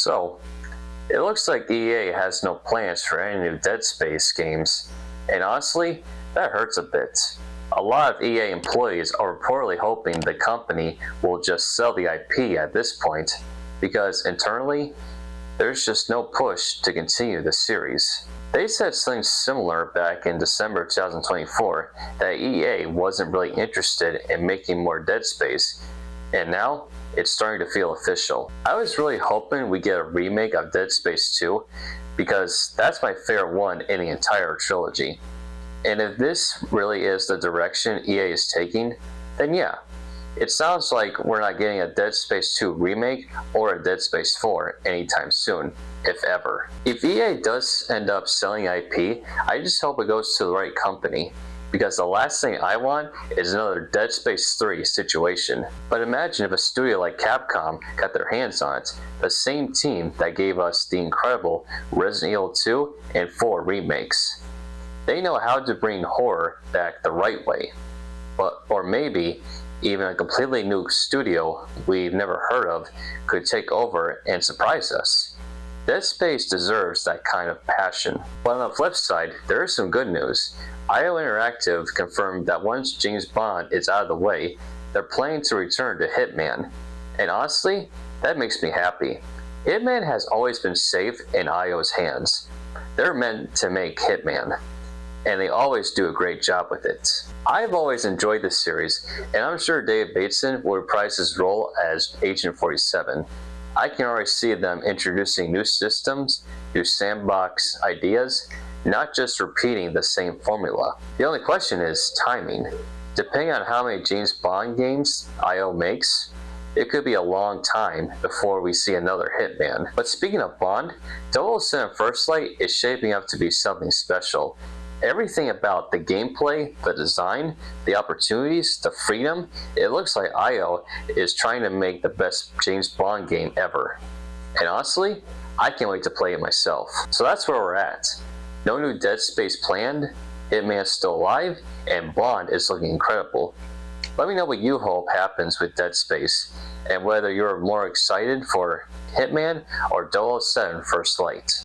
So, it looks like EA has no plans for any new Dead Space games, and honestly, that hurts a bit. A lot of EA employees are reportedly hoping the company will just sell the IP at this point, because internally, there's just no push to continue the series. They said something similar back in December 2024 that EA wasn't really interested in making more Dead Space, and now it's starting to feel official. I was really hoping we get a remake of Dead Space 2 because that's my favorite one in the entire trilogy. And if this really is the direction EA is taking, then yeah, it sounds like we're not getting a Dead Space 2 remake or a Dead Space 4 anytime soon, if ever. If EA does end up selling IP, I just hope it goes to the right company, because the last thing I want is another Dead Space 3 situation. But imagine if a studio like Capcom got their hands on it, the same team that gave us the incredible Resident Evil 2 and 4 remakes. They know how to bring horror back the right way. Or maybe even a completely new studio we've never heard of could take over and surprise us. Dead Space deserves that kind of passion. But on the flip side, there is some good news. iointeractive confirmed that once James Bond is out of the way, they're planning to return to Hitman. And honestly, that makes me happy. Hitman has always been safe in IO's hands. They're meant to make Hitman, and they always do a great job with it. I've always enjoyed this series, and I'm sure David Bateson will reprise his role as Agent 47. I can already see them introducing new systems, new sandbox ideas, not just repeating the same formula. The only question is timing. Depending on how many James Bond games IO makes, it could be a long time before we see another Hitman. But speaking of Bond, 007 First Light is shaping up to be something special. Everything about the gameplay, the design, the opportunities, the freedom, it looks like IO is trying to make the best James Bond game ever. And honestly, I can't wait to play it myself. So that's where we're at. No new Dead Space planned, Hitman's still alive, and Bond is looking incredible. Let me know what you hope happens with Dead Space, and whether you're more excited for Hitman or 007 First Light.